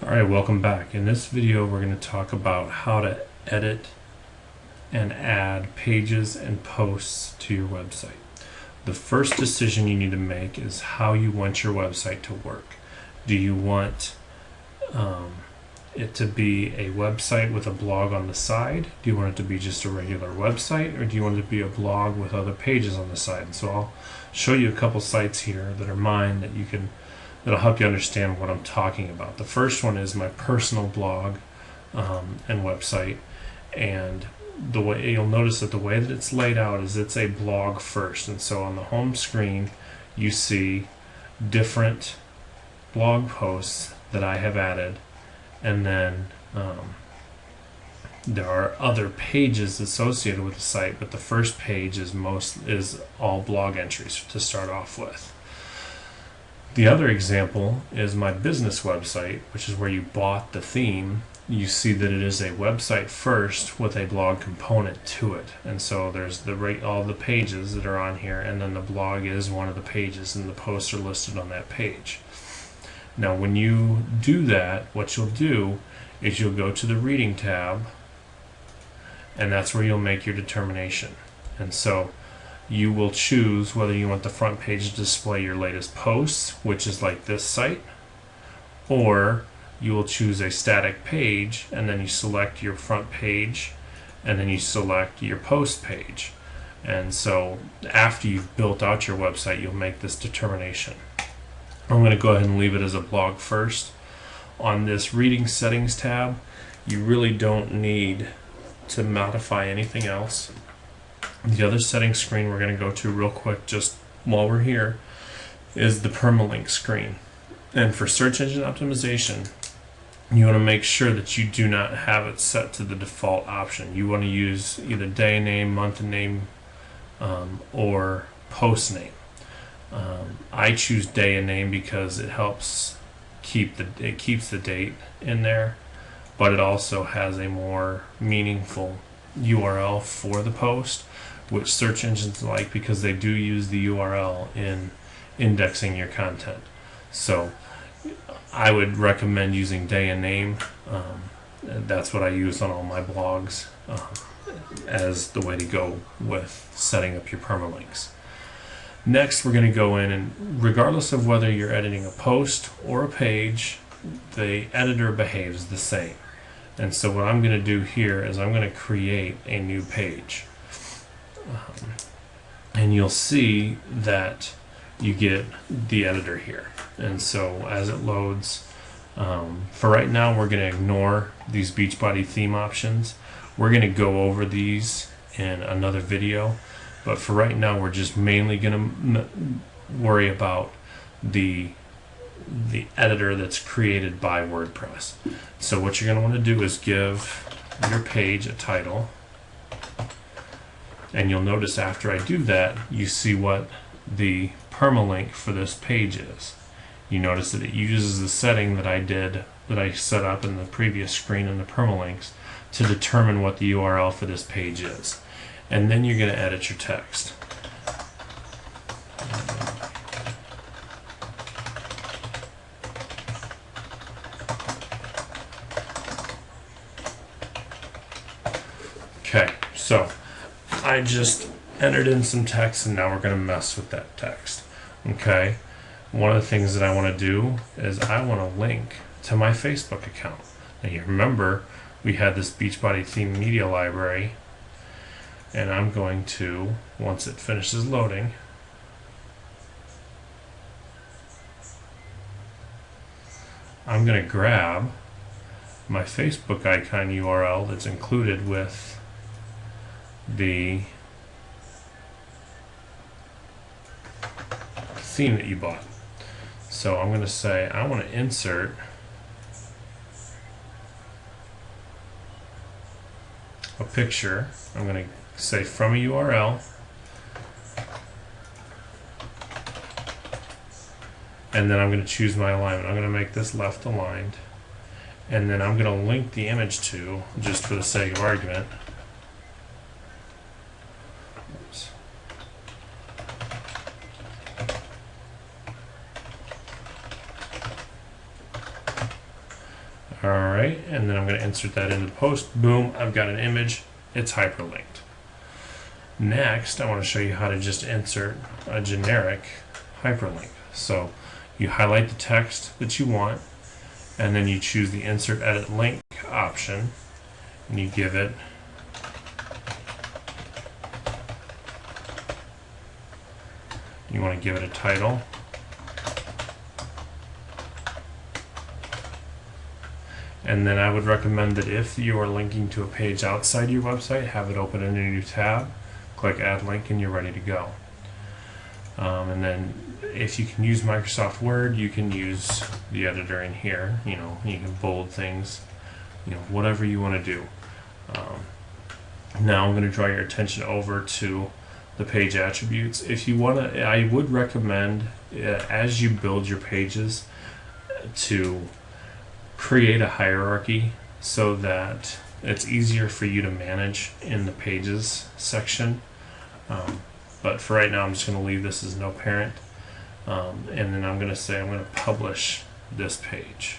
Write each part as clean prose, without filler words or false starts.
Alright, welcome back. In this video we're going to talk about how to edit and add pages and posts to your website. The first decision you need to make is how you want your website to work. Do you want it to be a website with a blog on the side? Do you want it to be just a regular website, or do you want it to be a blog with other pages on the side? And so I'll show you a couple sites here that are mine that'll help you understand what I'm talking about. The first one is my personal blog and website, and the way you'll notice that the way that it's laid out is it's a blog first. And so on the home screen you see different blog posts that I have added, and then there are other pages associated with the site, but the first page is all blog entries to start off with. The other example is my business website, which is where you bought the theme. You see that it is a website first with a blog component to it, and so there's all the pages that are on here, and then the blog is one of the pages, and the posts are listed on that page. Now when you do that, what you'll do is you'll go to the reading tab, and that's where you'll make your determination. And so you will choose whether you want the front page to display your latest posts, which is like this site, or you will choose a static page, and then you select your front page, and then you select your post page. And so after you've built out your website, you'll make this determination. I'm going to go ahead and leave it as a blog first. On this reading settings tab, you really don't need to modify anything else. The other settings screen we're going to go to real quick just while we're here is the permalink screen. And for search engine optimization, you want to make sure that you do not have it set to the default option. You want to use either day name, month name, or post name. I choose day and name because it helps keeps the date in there, but it also has a more meaningful URL for the post, which search engines like because they do use the URL in indexing your content. So I would recommend using day and name. That's what I use on all my blogs as the way to go with setting up your permalinks. Next, we're going to go in, and regardless of whether you're editing a post or a page, the editor behaves the same. And so what I'm going to do here is I'm going to create a new page. And you'll see that you get the editor here. And so as it loads, for right now we're going to ignore these BeachBody theme options. We're going to go over these in another video, but for right now we're just mainly going to worry about the editor that's created by WordPress. So what you're going to want to do is give your page a title, and you'll notice after I do that, you see what the permalink for this page is. You notice that it uses the setting that I set up in the previous screen in the permalinks to determine what the URL for this page is. And then you're going to edit your text. Okay, so I just entered in some text, and now we're going to mess with that text. Okay, one of the things that I want to do is I want to link to my Facebook account. Now you remember we had this BeachBody theme media library, and I'm going to, once it finishes loading, I'm going to grab my Facebook icon URL that's included with the theme that you bought. So I'm going to say I want to insert a picture. I'm going to say from a URL, and then I'm going to choose my alignment. I'm going to make this left aligned, and then I'm going to link the image to, just for the sake of argument, Alright, and then I'm going to insert that into the post. Boom, I've got an image. It's hyperlinked. Next, I want to show you how to just insert a generic hyperlink. So you highlight the text that you want, and then you choose the Insert Edit Link option, and you give it you want to give it a title. And then I would recommend that if you are linking to a page outside your website, have it open in a new tab, click Add Link, and you're ready to go. And then if you can use Microsoft Word, you can use the editor in here. You can bold things, whatever you want to do. Now I'm going to draw your attention over to the page attributes. If you want to, I would recommend as you build your pages to create a hierarchy so that it's easier for you to manage in the pages section. But for right now, I'm just going to leave this as no parent. And then I'm going to say I'm going to publish this page.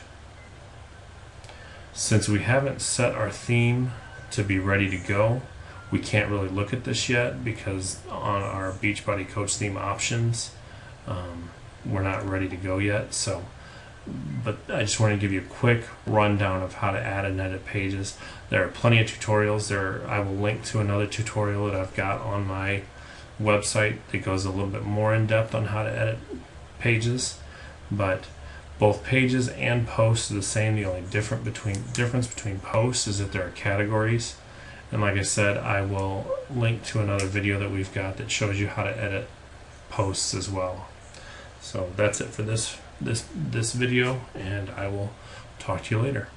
Since we haven't set our theme to be ready to go, we can't really look at this yet because on our BeachBody Coach Theme options, we're not ready to go yet. But I just want to give you a quick rundown of how to add and edit pages. There are plenty of tutorials. I will link to another tutorial that I've got on my website that goes a little bit more in depth on how to edit pages. But both pages and posts are the same. The only difference between posts is that there are categories. And like I said, I will link to another video that we've got that shows you how to edit posts as well. So that's it for this video, and I will talk to you later.